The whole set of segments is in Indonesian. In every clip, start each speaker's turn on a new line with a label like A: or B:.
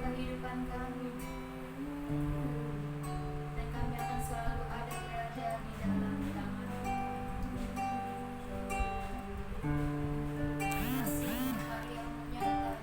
A: kehidupan kami, dan kami akan selalu ada berada di dalam tangan-Mu. Kasih karya-Mu nyata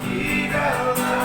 B: Di dalam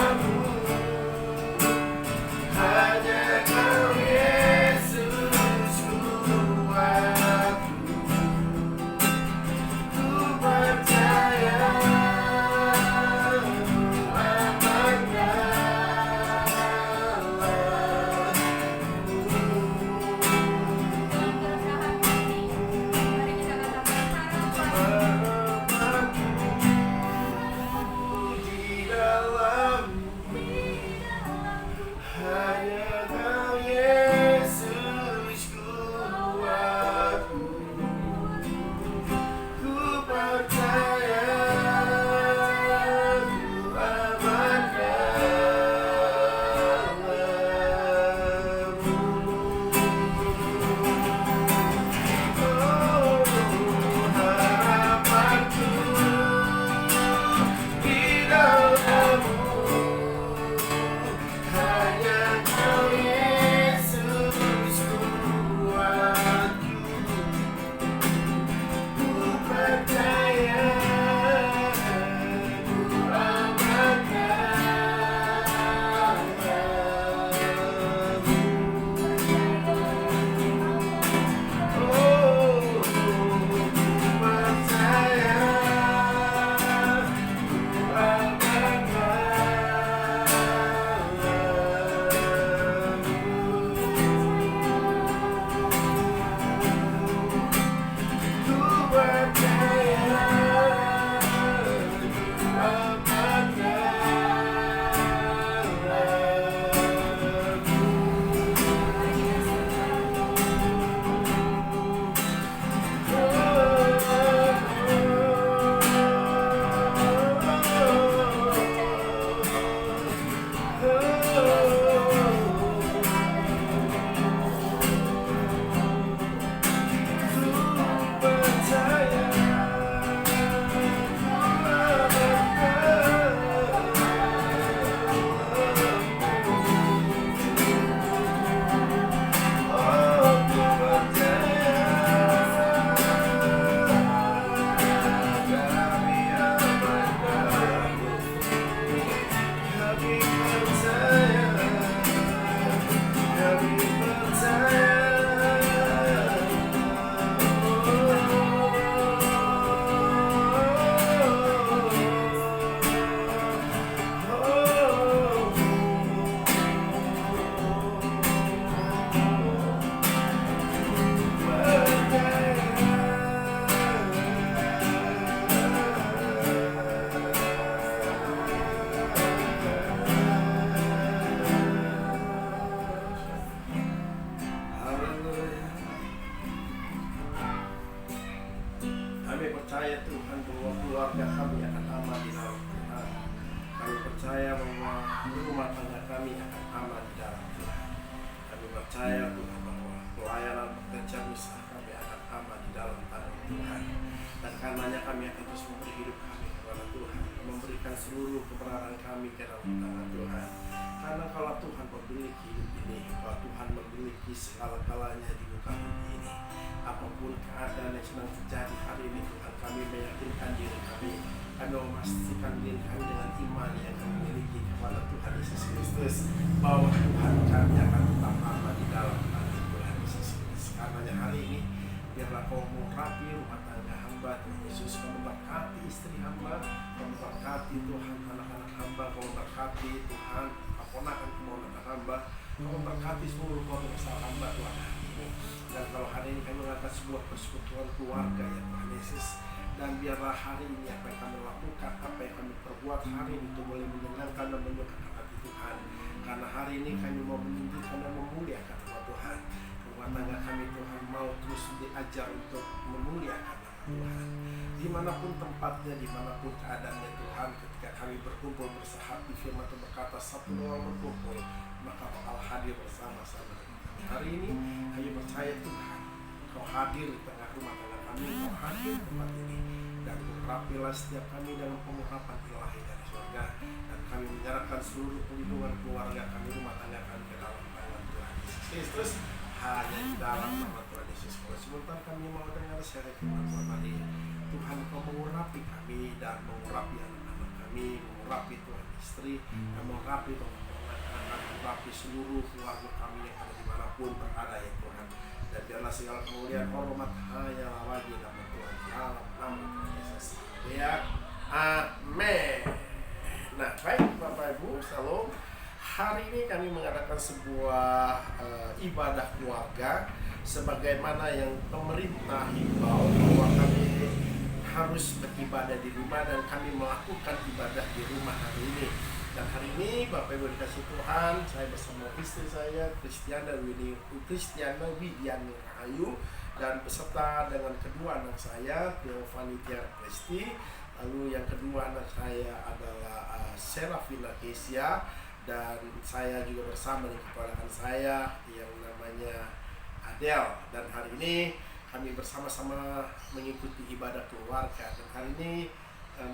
B: percaya bahwa rumah tangga kami akan aman di dalam Tuhan. Kami percaya Tuhan bahwa pelayanan pekerjaan usaha kami akan aman di dalam tangan Tuhan. Dan karenanya kami akan terus memberi hidup kami kepada Tuhan, memberikan seluruh keberadaan kami ke dalam tangan Tuhan. Karena kalau Tuhan memiliki hidup ini, kalau Tuhan memiliki segala-galanya di muka bumi ini, apapun keadaan yang sedang terjadi hari ini, Tuhan, kami meyakinkan diri kami memastikan diri kami dengan iman yang kami miliki kepada Tuhan Yesus Kristus, bahwa Tuhan kami akan tetap aman di dalam tangan Tuhan Yesus Kristus. Karenanya hari ini biarlah kau mengurapi rumah tangga hamba Tuhan Yesus, kau memberkati istri hamba, kau memberkati Tuhan anak-anak hamba, kau memberkati Tuhan keponakan-keponakan hamba, kau memberkati seluruh keluarga hamba Tuhan hari ini. Dan kalau hari ini kami mengadakan sebuah persekutuan keluarga ya Tuhan Yesus, dan biarlah hari ini apa yang kami lakukan, apa yang kami perbuat hari ini itu boleh menyenangkan dan menyukakan hati Tuhan. Karena hari ini kami mau meninggikan dan memuliakan nama Tuhan. Rumah tangga kami Tuhan mau terus diajar untuk memuliakan nama Tuhan. Dimanapun tempatnya, dimanapun keadaannya Tuhan, ketika kami berkumpul bersahabat di firman Tuhan berkata, satu dua berkumpul, maka Allah hadir bersama-sama dengan kami. Hari ini kami percaya Tuhan, Kau hadir di tengah rumah tangga kami, Kau hadir di tempat ini, dan urapilah setiap kami dalam pengurapan ilahi dari surga, dan kami menyerahkan seluruh pelindungan keluarga kami, rumah tangga kami ke dalam tangan Tuhan Yesus Kristus, hanya di dalam nama Tuhan Yesus. Kalau sebentar kami mau dengar syariat firman Tuhan hari, Tuhan Kau mengurapi kami dan mengurapi anak-anak kami, mengurapi Tuhan istri, dan mengurapi anak-anak, mengurapi seluruh keluarga kami yang ada dimanapun berada ya Tuhan. Dan biarlah segala kemuliaan hormat hanya bagi nama Tuhan dalam nama Tuhan Yesus. Ya, amin. Nah, baik Bapak Ibu, shalom. Hari ini kami mengadakan sebuah ibadah keluarga, sebagaimana yang pemerintah himbau bahwa kami harus beribadah di rumah, dan kami melakukan ibadah di rumah hari ini. Dan hari ini Bapak Ibu dikasih Tuhan, saya bersama istri saya Kristiana Widiani Rahayu, dan beserta dengan kedua anak saya Theophany Tiara Presti. Lalu yang kedua anak saya adalah Serafina Kesia, dan saya juga bersama dengan keponakan saya yang namanya Adele. Dan hari ini kami bersama-sama mengikuti ibadah keluarga, dan hari ini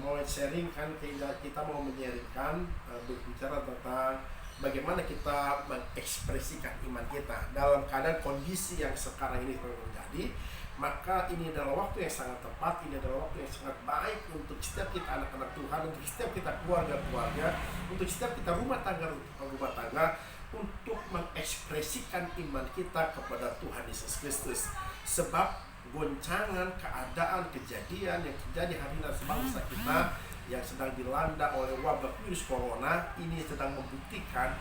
B: mau sharingkan, kita mau menyaringkan berbicara tentang bagaimana kita mengekspresikan iman kita dalam keadaan kondisi yang sekarang ini terjadi. Maka ini adalah waktu yang sangat tepat, ini adalah waktu yang sangat baik untuk setiap kita anak-anak Tuhan, untuk setiap kita keluarga-keluarga, untuk setiap kita rumah tangga untuk mengekspresikan iman kita kepada Tuhan Yesus Kristus. Sebab goncangan keadaan kejadian yang terjadi hari ini sebangsa kita yang sedang dilanda oleh wabah virus corona ini sedang membuktikan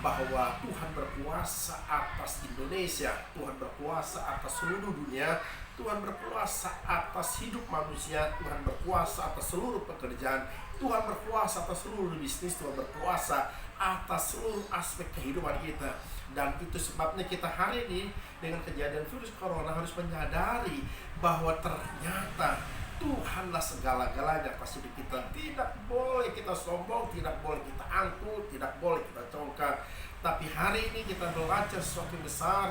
B: bahwa Tuhan berkuasa atas Indonesia, Tuhan berkuasa atas seluruh dunia, Tuhan berkuasa atas hidup manusia, Tuhan berkuasa atas seluruh pekerjaan, Tuhan berkuasa atas seluruh bisnis, Tuhan berkuasa atas seluruh aspek kehidupan kita. Dan itu sebabnya kita hari ini dengan kejadian virus corona harus menyadari bahwa ternyata Tuhanlah segala-galanya atas hidup kita. Tidak boleh kita sombong, tidak boleh kita angkuh, tidak boleh kita congkak. Tapi hari ini kita belajar sesuatu yang besar,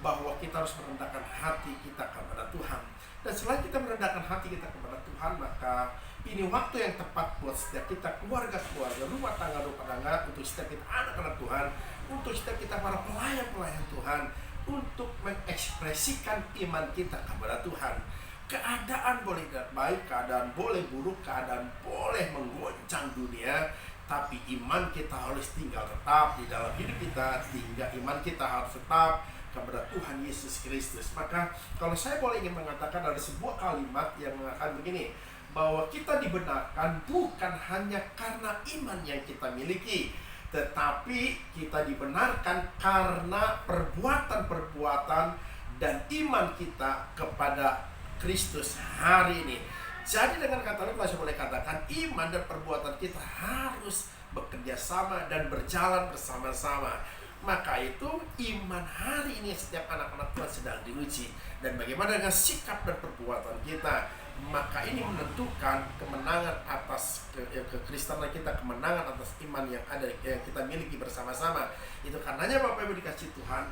B: bahwa kita harus merendahkan hati kita kepada Tuhan. Dan selain kita merendahkan hati kita kepada Tuhan, maka ini waktu yang tepat buat setiap kita keluarga-keluarga, rumah tangga, untuk setiap kita anak-anak Tuhan, untuk setiap kita para pelayan-pelayan Tuhan, untuk mengekspresikan iman kita kepada Tuhan. Keadaan boleh baik, keadaan boleh buruk, keadaan boleh menggoncang dunia, tapi iman kita harus tinggal tetap di dalam hidup kita, hingga iman kita harus tetap kepada Tuhan Yesus Kristus. Maka kalau saya boleh ingin mengatakan ada sebuah kalimat yang mengatakan begini, bahwa kita dibenarkan bukan hanya karena iman yang kita miliki, tetapi kita dibenarkan karena perbuatan-perbuatan dan iman kita kepada Kristus hari ini. Jadi dengan kata lain saya boleh katakan iman dan perbuatan kita harus bekerja sama dan berjalan bersama-sama. Maka itu iman hari ini setiap anak-anak Tuhan sedang diuji. Dan bagaimana dengan sikap dan perbuatan kita. maka ini menentukan kemenangan atas kekristenan kita, kemenangan atas iman yang ada yang kita miliki bersama-sama. Itu karenanya Bapak Ibu dikasih Tuhan,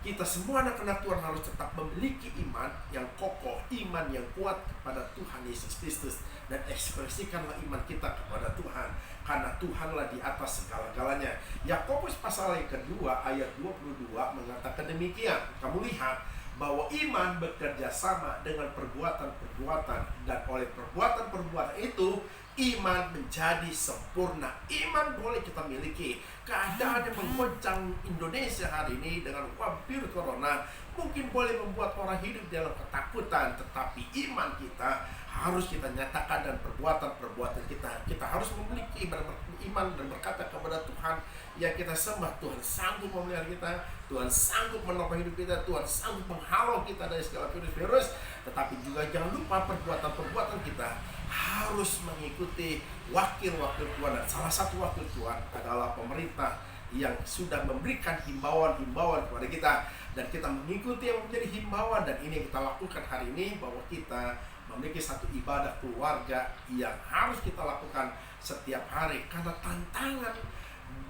B: kita semua anak-anak Tuhan harus tetap memiliki iman yang kokoh, iman yang kuat kepada Tuhan Yesus Kristus, dan ekspresikanlah iman kita kepada Tuhan, karena Tuhanlah di atas segala-galanya. Yakobus pasal yang kedua ayat 22 mengatakan demikian. Kamu lihat bahwa iman bekerja sama dengan perbuatan-perbuatan, dan oleh perbuatan-perbuatan itu iman menjadi sempurna. Iman boleh kita miliki. Keadaan yang menggoncang Indonesia hari ini dengan wabah virus corona mungkin boleh membuat orang hidup dalam ketakutan, tetapi iman kita harus kita nyatakan, dan perbuatan-perbuatan kita harus memiliki iman dan berkata kepada Tuhan yang kita sembah, Tuhan sanggup memelihara kita, Tuhan sanggup menopang hidup kita, Tuhan sanggup menghalau kita dari segala virus-virus. Tetapi juga jangan lupa perbuatan-perbuatan kita harus mengikuti wakil-wakil Tuhan, dan salah satu wakil Tuhan adalah pemerintah yang sudah memberikan himbauan-himbauan kepada kita, dan kita mengikuti yang menjadi himbauan. Dan ini yang kita lakukan hari ini, bahwa kita memiliki satu ibadah keluarga yang harus kita lakukan setiap hari, karena tantangan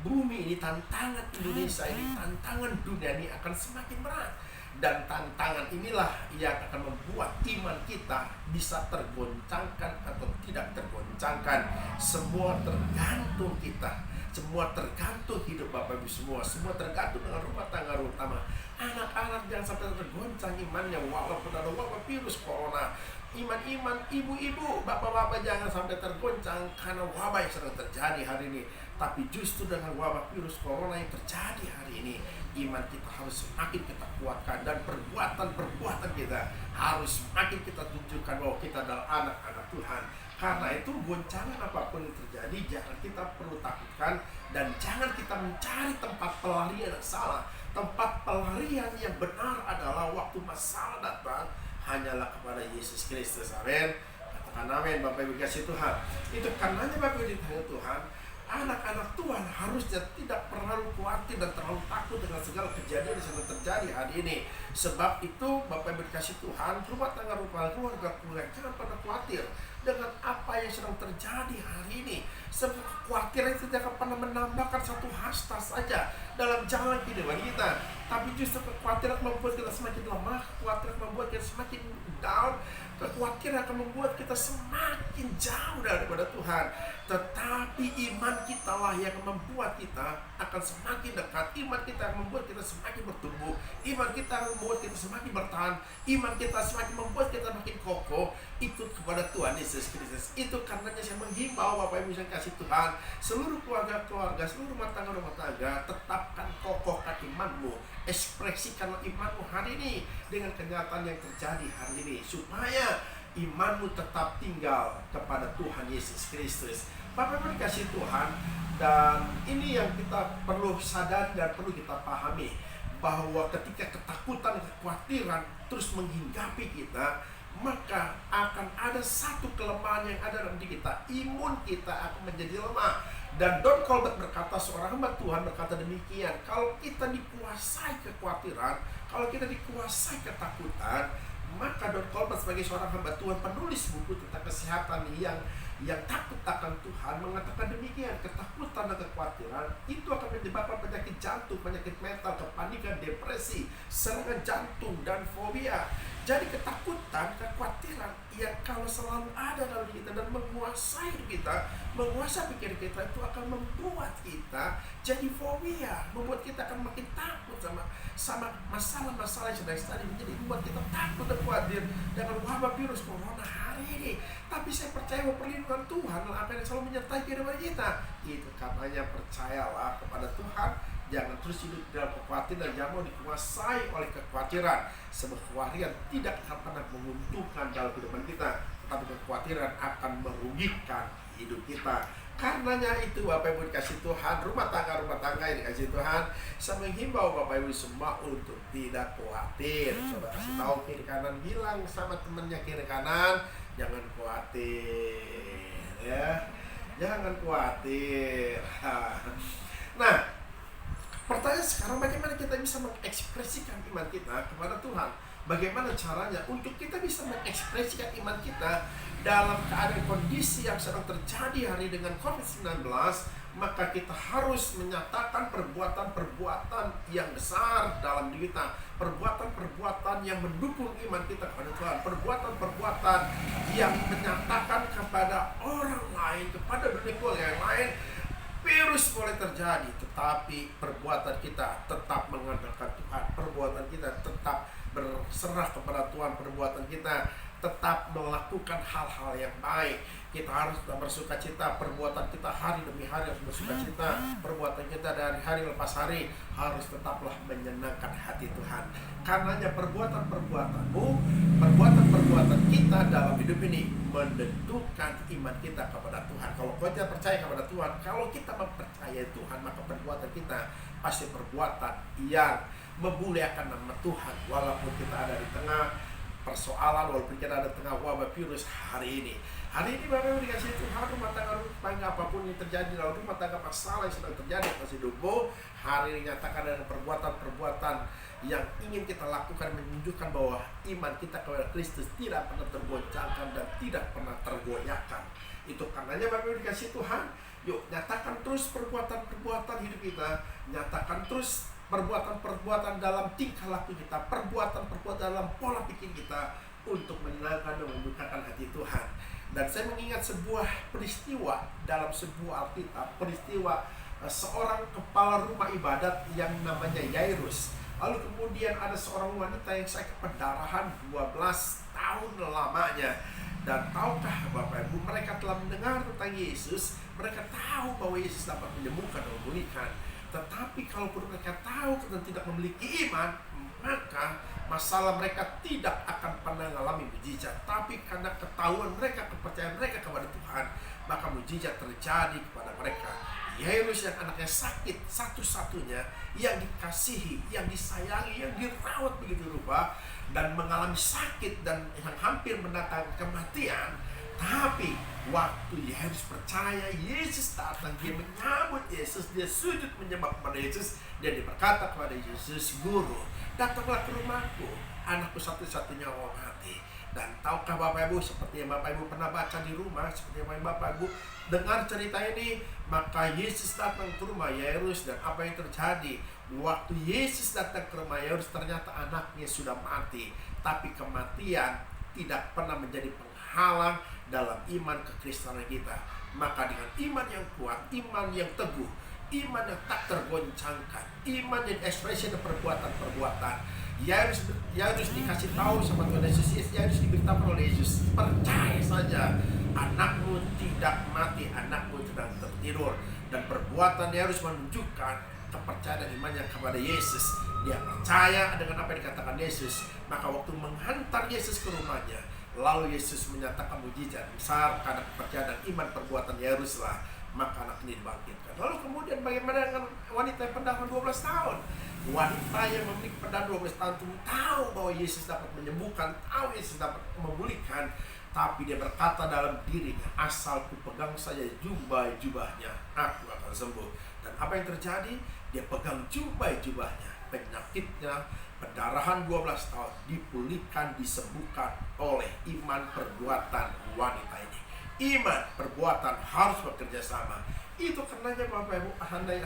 B: bumi ini, tantangan Indonesia ini, tantangan dunia ini akan semakin berat. Dan tantangan inilah yang akan membuat iman kita bisa tergoncangkan atau tidak tergoncangkan. Semua tergantung kita, semua tergantung hidup Bapak Ibu semua tergantung dengan rumah tangga, terutama anak-anak jangan sampai tergoncang imannya walaupun ada wabah virus corona. Iman-iman ibu-ibu, bapak-bapak jangan sampai tergoncang karena wabah yang sedang terjadi hari ini. Tapi justru dengan wabah virus corona yang terjadi hari ini, iman kita harus semakin kita kuatkan, dan perbuatan-perbuatan kita harus semakin kita tunjukkan bahwa kita adalah anak-anak Tuhan. Karena itu goncangan apapun yang terjadi, jangan kita perlu takutkan, dan jangan kita mencari tempat pelarian yang salah. Tempat pelarian yang benar adalah waktu masalah datang hanyalah kepada Yesus Kristus. Amin. Katakan amin Bapak Ibu kasih Tuhan. Itu karenanya Bapak Ibu dikasih Tuhan, anak-anak Tuhan harusnya tidak terlalu khawatir dan terlalu takut dengan segala kejadian yang sedang terjadi hari ini. Sebab itu Bapak Ibu dikasih Tuhan, rumah tangga, keluarga, jangan pernah khawatir dengan apa yang sedang terjadi hari ini. Sebab kekhawatiran itu tidak akan pernah menambahkan satu hasta saja dalam jalan kehidupan kita, tapi justru kekhawatiran membuat kita semakin lemah, kekhawatiran membuat kita semakin down, kekhawatiran akan membuat kita semakin jauh daripada Tuhan. Tetapi iman kita lah yang membuat kita akan semakin dekat. Iman kita akan membuat kita semakin bertumbuh. Iman kita akan membuat kita semakin bertahan. Iman kita semakin membuat kita makin kokoh. Itu kepada Tuhan Yesus Kristus. Itu karenanya saya menghimbau Bapak Ibu yang kasih Tuhan, seluruh keluarga-keluarga, seluruh rumah tangga, tetapkan kokohkan imanmu. Ekspresikanlah imanmu hari ini dengan kenyataan yang terjadi hari ini, supaya imanmu tetap tinggal kepada Tuhan Yesus Kristus. Bapak Ibu dikasih Tuhan, dan ini yang kita perlu sadari dan perlu kita pahami, bahwa ketika ketakutan, kekhawatiran terus menghinggapi kita, maka akan ada satu kelemahan yang ada dalam diri kita. Imun kita akan menjadi lemah. Dan Don Colbert berkata, seorang hamba Tuhan berkata demikian, kalau kita dikuasai kekhawatiran, kalau kita dikuasai ketakutan, maka Don Colbert sebagai seorang hamba Tuhan, penulis buku tentang kesehatan yang takut akan Tuhan, mengatakan demikian, ketakutan dan kekhawatiran itu akan menyebabkan penyakit jantung, penyakit mental, kepanikan, depresi, serangan jantung, dan fobia. Jadi ketakutan, kekhawatiran yang kalau selalu ada dalam kita dan menguasai kita, menguasai pikiran kita, itu akan membuat kita jadi fobia, membuat kita akan makin takut sama masalah-masalah yang sedang terjadi, menjadi membuat kita takut dan khawatir dengan wabah virus corona hari ini. Tapi saya percaya bahwa perlindungan Tuhan akan selalu menyertai kehidupan kita. Itu katanya, percayalah kepada Tuhan. Jangan terus hidup dalam kekhawatiran, dan jangan mau dikuasai oleh kekhawatiran. Sebab kekhawatiran tidak akan pernah menguntungkan dalam kehidupan kita, tetapi kekhawatiran akan merugikan hidup kita. Karenanya itu Bapak Ibu dikasih Tuhan, rumah tangga yang dikasih Tuhan, saya menghimbau Bapak Ibu semua untuk tidak khawatir. Coba kasih tahu kiri kanan, bilang sama temannya kiri kanan, jangan khawatir, ya, jangan khawatir. Nah, pertanyaan sekarang, bagaimana kita bisa mengekspresikan iman kita kepada Tuhan? Bagaimana caranya untuk kita bisa mengekspresikan iman kita dalam keadaan kondisi yang sedang terjadi hari dengan COVID-19, maka kita harus menyatakan perbuatan-perbuatan yang besar dalam diri kita, perbuatan-perbuatan yang mendukung iman kita kepada Tuhan, perbuatan-perbuatan yang menyatakan kepada orang lain, kepada dunia yang lain, virus boleh terjadi, tetapi perbuatan kita tetap mengandalkan Tuhan, perbuatan kita tetap berserah kepada Tuhan, perbuatan kita tetap melakukan hal-hal yang baik. Kita harus bersuka cita, perbuatan kita hari demi hari harus bersuka cita, perbuatan kita dari hari lepas hari harus tetaplah menyenangkan hati Tuhan. Karenanya perbuatan-perbuatanmu, perbuatan-perbuatan kita dalam hidup ini menentukan iman kita kepada Tuhan. Kalau kau tidak percaya kepada Tuhan, kalau kita mempercayai Tuhan, maka perbuatan kita pasti perbuatan yang memuliakan nama Tuhan. Walaupun kita ada di tengah persoalan, walaupun kita ada di tengah wabah virus hari ini. Hari ini Bapak Ibu dikasih Tuhan, rumah tangga apapun yang terjadi dalam rumah tangga, masalah yang sedang terjadi atas hidupmu, hari ini nyatakan dengan perbuatan-perbuatan yang ingin kita lakukan menunjukkan bahwa iman kita kepada Kristus tidak pernah tergoncangkan dan tidak pernah tergoyahkan. Itu karenanya Bapak Ibu dikasih Tuhan, yuk nyatakan terus perbuatan-perbuatan hidup kita, nyatakan terus perbuatan-perbuatan dalam tingkah laku kita, perbuatan-perbuatan dalam pola pikir kita untuk menyenangkan dan membukakan hati Tuhan. Dan saya mengingat sebuah peristiwa dalam sebuah Alkitab, peristiwa seorang kepala rumah ibadat yang namanya Yairus. Lalu kemudian ada seorang wanita yang sakit pendarahan 12 tahun lamanya. Dan tahukah Bapak Ibu, mereka telah mendengar tentang Yesus, mereka tahu bahwa Yesus dapat menyembuhkan dan memulihkan. Tetapi kalau mereka tahu dan tidak memiliki iman, maka masalah mereka tidak akan pernah mengalami mujizat. Tapi karena ketahuan mereka, kepercayaan mereka kepada Tuhan, maka mujizat terjadi kepada mereka. Yairus yang anaknya sakit satu-satunya, yang dikasihi, yang disayangi, yang dirawat begitu rupa, dan mengalami sakit dan yang hampir mendatangkan kematian. Tapi waktu Yairus percaya, Yesus datang, dia menyambut Yesus, dia sujud menyembah kepada Yesus, dan dia berkata kepada Yesus, "Guru, datanglah ke rumahku, anakku satu-satunya mau mati." Dan tahukah Bapak Ibu, seperti yang Bapak Ibu pernah baca di rumah, seperti yang Bapak Ibu dengar cerita ini, maka Yesus datang ke rumah Yairus, dan apa yang terjadi? Waktu Yesus datang ke rumah Yairus, ternyata anaknya sudah mati. Tapi kematian tidak pernah menjadi penghalang dalam iman kekristenan kita. Maka dengan iman yang kuat, iman yang teguh, iman yang tak tergoncangkan, iman yang ekspresi dan perbuatan-perbuatan, Yairus dikasih tahu sama Tuhan Yesus, Yairus diberitahu oleh Yesus, percaya saja, anakmu tidak mati, anakmu sedang tertidur. Dan perbuatan Yairus menunjukkan kepercayaan dan imannya kepada Yesus. Dia percaya dengan apa yang dikatakan Yesus. Maka waktu menghantar Yesus ke rumahnya, lalu Yesus menyatakan mujizat besar karena kepercayaan dan iman perbuatan Yairus lah, maka anak ini dibangkitkan. Lalu kemudian bagaimana dengan wanita yang pendarahan 12 tahun? Wanita yang memiliki pendarahan 12 tahun itu tahu bahwa Yesus dapat menyembuhkan, tahu Yesus dapat memulihkan, tapi dia berkata dalam dirinya, asal ku pegang saja jubahnya, aku akan sembuh. Dan apa yang terjadi? Dia pegang jubahnya, penyakitnya, pendarahan 12 tahun dipulihkan, disembuhkan oleh iman perbuatan wanita ini. Iman perbuatan harus bekerja sama. Itu karenanya Bapak Ibu,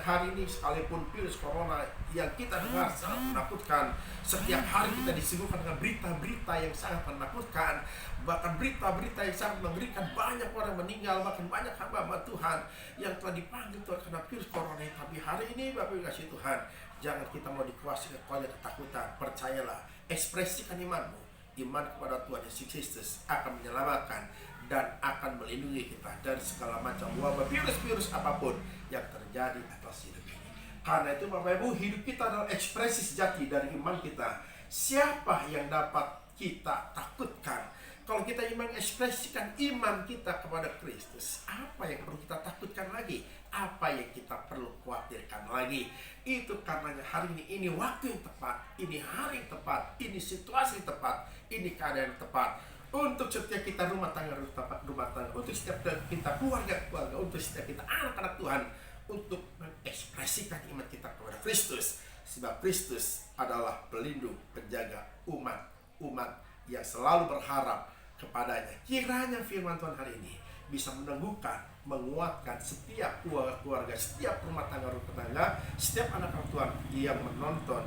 B: hari ini sekalipun virus corona yang kita dengar sangat menakutkan, setiap hari kita disuguhkan dengan berita-berita yang sangat menakutkan, bahkan berita-berita yang sangat mengerikan, banyak orang meninggal, bahkan banyak hamba-hamba Tuhan yang telah dipanggil Tuhan karena virus corona. Tapi hari ini Bapak Ibu kasih Tuhan, jangan kita mau dikuasai oleh ketakutan. Percayalah, ekspresikan imanmu. Iman kepada Tuhan Yesus Kristus akan menyelamatkan dan akan melindungi kita dari segala macam wabah, virus-virus apapun yang terjadi atas hidup ini. Karena itu Bapak Ibu, hidup kita adalah ekspresi sejati dari iman kita. Siapa yang dapat kita takutkan? Kalau kita mengekspresikan iman kita kepada Kristus, apa yang perlu kita takutkan lagi? Apa yang kita perlu khawatirkan lagi? Itu karenanya hari ini waktu yang tepat, ini hari yang tepat, ini situasi yang tepat, ini keadaan yang tepat untuk setiap kita rumah tangga, untuk setiap kita keluarga, untuk setiap kita anak-anak Tuhan, untuk mengekspresikan iman kita kepada Kristus. Sebab Kristus adalah pelindung, penjaga umat umat yang selalu berharap kepadanya. Kiranya firman Tuhan hari ini bisa meneguhkan, menguatkan setiap keluarga, setiap rumah tangga, setiap anak Tuhan yang menonton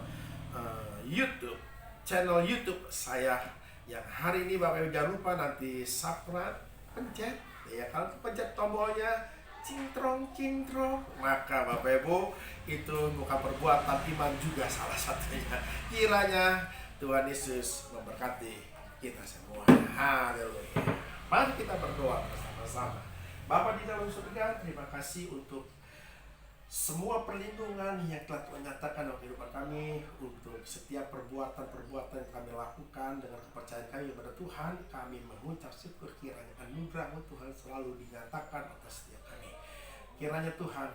B: YouTube, channel YouTube saya yang hari ini. Bapak Ibu jangan lupa nanti subscribe, pencet ya, kalau pencet tombolnya cintrong, maka Bapak Ibu itu bukan perbuatan iman juga salah satunya. Kiranya Tuhan Yesus memberkati kita semua. Haleluya. Mari kita berdoa bersama-sama. Bapa di dalam surga, terima kasih untuk semua perlindungan yang telah Tuhan nyatakan dalam kehidupan kami, untuk setiap perbuatan-perbuatan yang kami lakukan dengan kepercayaan kami kepada Tuhan. Kami mengucap syukur kiranya anugerah Tuhan selalu dinyatakan atas setiap kami. Kiranya Tuhan,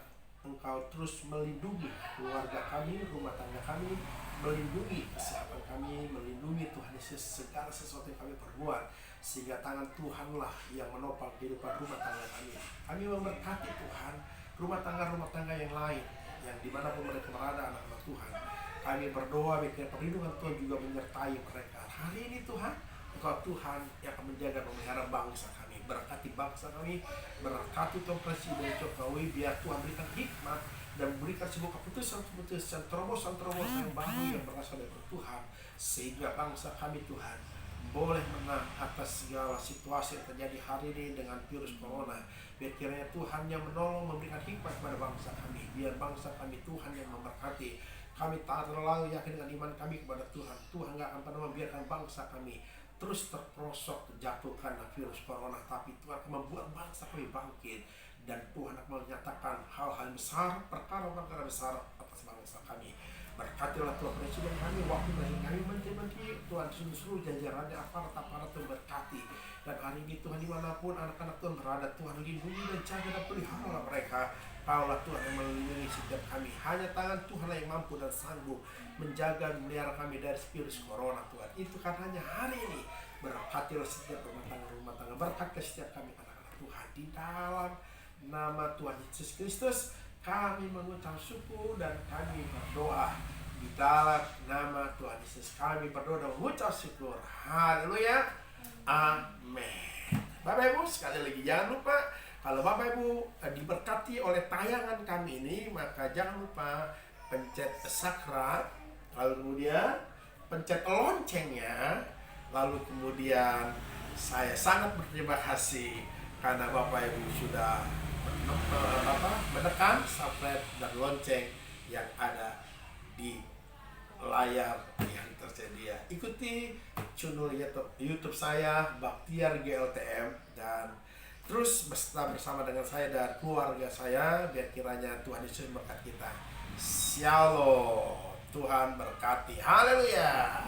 B: Engkau terus melindungi keluarga kami, rumah tangga kami, melindungi kesehatan kami, melindungi Tuhan Yesus segala sesuatu yang kami perbuat, sehingga tangan Tuhanlah yang menopang kehidupan rumah tangga kami. Kami memberkati Tuhan rumah tangga yang lain, yang dimanapun mereka berada, anak-anak Tuhan. Kami berdoa bikin perlindungan Tuhan juga menyertai mereka. Hari ini Tuhan, Engkau Tuhan yang akan menjaga dan memelihara bangsa kami. Berkati bangsa kami, berkati Tuhan Presiden Jokowi, biar Tuhan berikan hikmat dan berikan sebuah keputusan-keputusan, terobosan-terobosan yang baru yang berasal dari Tuhan, sehingga bangsa kami Tuhan boleh menang atas segala situasi yang terjadi hari ini dengan virus corona. Biar kiranya Tuhan yang menolong, memberikan hikmat kepada bangsa kami. Biar bangsa kami Tuhan yang memberkati. Kami tak terlalu yakin dengan iman kami kepada Tuhan. Tuhan gak akan pernah membiarkan bangsa kami terus terperosok, terjatuh karena virus corona. Tapi Tuhan akan membuat bangsa kami bangkit. Dan Tuhan akan menyatakan hal-hal besar, perkara-perkara besar atas bangsa kami. Berkatilah Tuhan Presiden kami, wakil presiden kami, menteri-menteri, Tuhan seluruh jajarannya, aparat-aparat Tuhan berkati. Dan hari ini Tuhan dimanapun anak-anak Tuhan berada, Tuhan lindungi dan jaga dan pelihara mereka. Kaulah Tuhan yang melindungi setiap kami. Hanya tangan Tuhan yang mampu dan sanggup menjaga dan melihara kami dari virus corona Tuhan. Itu karenanya hari ini berkatilah setiap rumah tangga, berkati setiap kami anak-anak Tuhan. Di dalam nama Tuhan Yesus Kristus kami mengucap syukur dan kami berdoa. Di dalam nama Tuhan Yesus kami berdoa dan mengucap syukur. Haleluya. Amin. Bapak Ibu sekali lagi jangan lupa, kalau Bapak Ibu diberkati oleh tayangan kami ini, maka jangan lupa pencet subscribe, lalu kemudian pencet loncengnya, lalu kemudian saya sangat berterima kasih karena Bapak Ibu sudah menekan subscribe dan lonceng yang ada di layar yang tersedia. Ikuti channel YouTube saya Baktiar GLTM dan terus bersama dengan saya dan keluarga saya, biar kiranya Tuhan Yesus berkati kita. Shalom. Tuhan berkati. Haleluya.